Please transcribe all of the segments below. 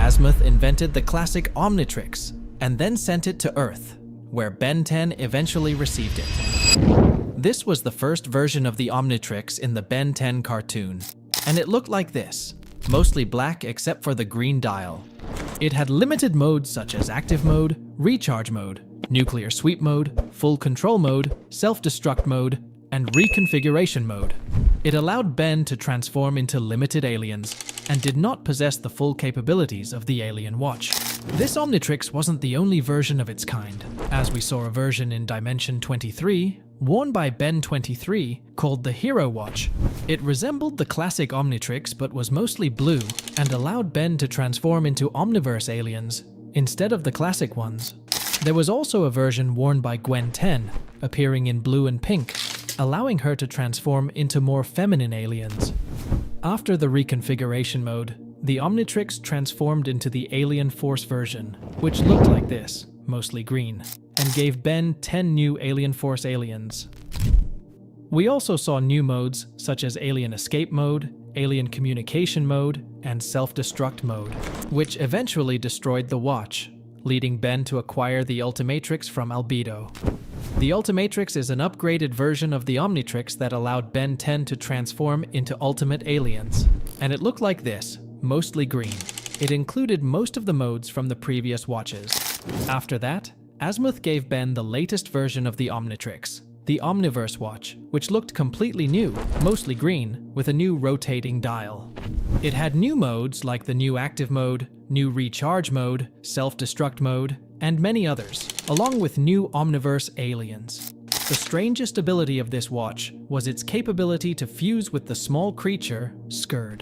Azmuth invented the classic Omnitrix and then sent it to Earth, where Ben 10 eventually received it. This was the first version of the Omnitrix in the Ben 10 cartoon, and it looked like this, mostly black except for the green dial. It had limited modes such as active mode, recharge mode, nuclear sweep mode, full control mode, self-destruct mode, and reconfiguration mode. It allowed Ben to transform into limited aliens and did not possess the full capabilities of the alien watch. This Omnitrix wasn't the only version of its kind, as we saw a version in Dimension 23, worn by Ben 23, called the Hero Watch. It resembled the classic Omnitrix but was mostly blue and allowed Ben to transform into Omniverse aliens instead of the classic ones. There was also a version worn by Gwen 10, appearing in blue and pink, allowing her to transform into more feminine aliens. After the reconfiguration mode, the Omnitrix transformed into the Alien Force version, which looked like this, mostly green, and gave Ben 10 new Alien Force aliens. We also saw new modes such as Alien Escape Mode, Alien Communication Mode, and Self-Destruct Mode, which eventually destroyed the watch, leading Ben to acquire the Ultimatrix from Albedo. The Ultimatrix is an upgraded version of the Omnitrix that allowed Ben 10 to transform into ultimate aliens, and it looked like this, mostly green. It included most of the modes from the previous watches. After that, Azmuth gave Ben the latest version of the Omnitrix, the Omniverse watch, which looked completely new, mostly green, with a new rotating dial. It had new modes like the new active mode, new recharge mode, self-destruct mode, and many others, along with new Omniverse aliens. The strangest ability of this watch was its capability to fuse with the small creature, Skurd.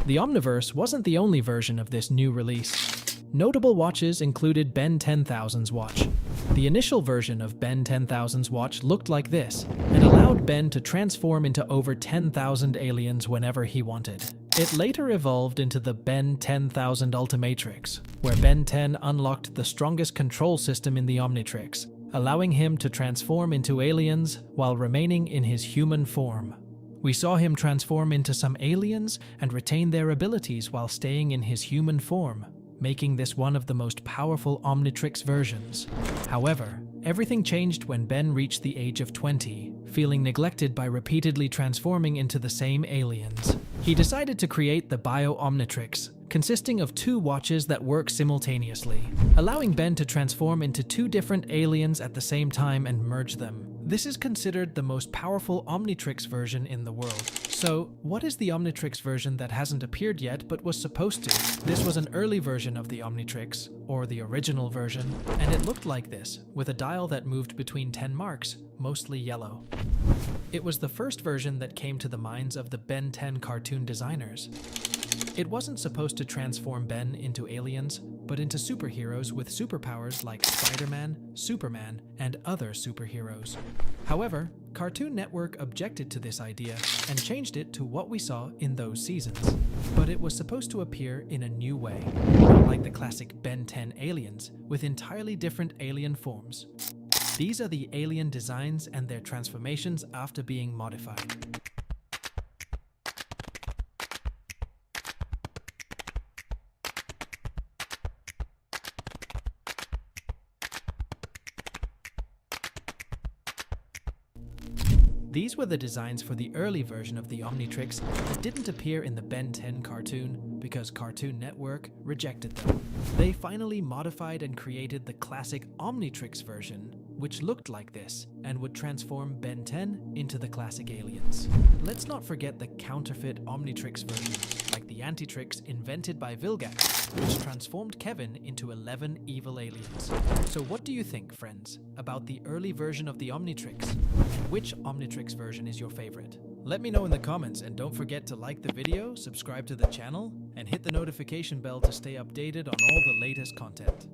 The Omniverse wasn't the only version of this new release. Notable watches included Ben 10,000's watch. The initial version of Ben 10,000's watch looked like this, and allowed Ben to transform into over 10,000 aliens whenever he wanted. It later evolved into the Ben 10,000 Ultimatrix, where Ben 10 unlocked the strongest control system in the Omnitrix, allowing him to transform into aliens while remaining in his human form. We saw him transform into some aliens and retain their abilities while staying in his human form, making this one of the most powerful Omnitrix versions. However, everything changed when Ben reached the age of 20, feeling neglected by repeatedly transforming into the same aliens. He decided to create the Bio Omnitrix, consisting of two watches that work simultaneously, allowing Ben to transform into two different aliens at the same time and merge them. This is considered the most powerful Omnitrix version in the world. So, what is the Omnitrix version that hasn't appeared yet but was supposed to? This was an early version of the Omnitrix, or the original version, and it looked like this, with a dial that moved between 10 marks, mostly yellow. It was the first version that came to the minds of the Ben 10 cartoon designers. It wasn't supposed to transform Ben into aliens, but into superheroes with superpowers like Spider-Man, Superman, and other superheroes. However, Cartoon Network objected to this idea and changed it to what we saw in those seasons. But it was supposed to appear in a new way, like the classic Ben 10 aliens, with entirely different alien forms. These are the alien designs and their transformations after being modified. These were the designs for the early version of the Omnitrix that didn't appear in the Ben 10 cartoon because Cartoon Network rejected them. They finally modified and created the classic Omnitrix version, which looked like this and would transform Ben 10 into the classic aliens. Let's not forget the counterfeit Omnitrix versions, like the Antitrix invented by Vilgax, which transformed Kevin into 11 evil aliens. So what do you think, friends, about the early version of the Omnitrix? Which Omnitrix version is your favorite? Let me know in the comments, and don't forget to like the video, subscribe to the channel, and hit the notification bell to stay updated on all the latest content.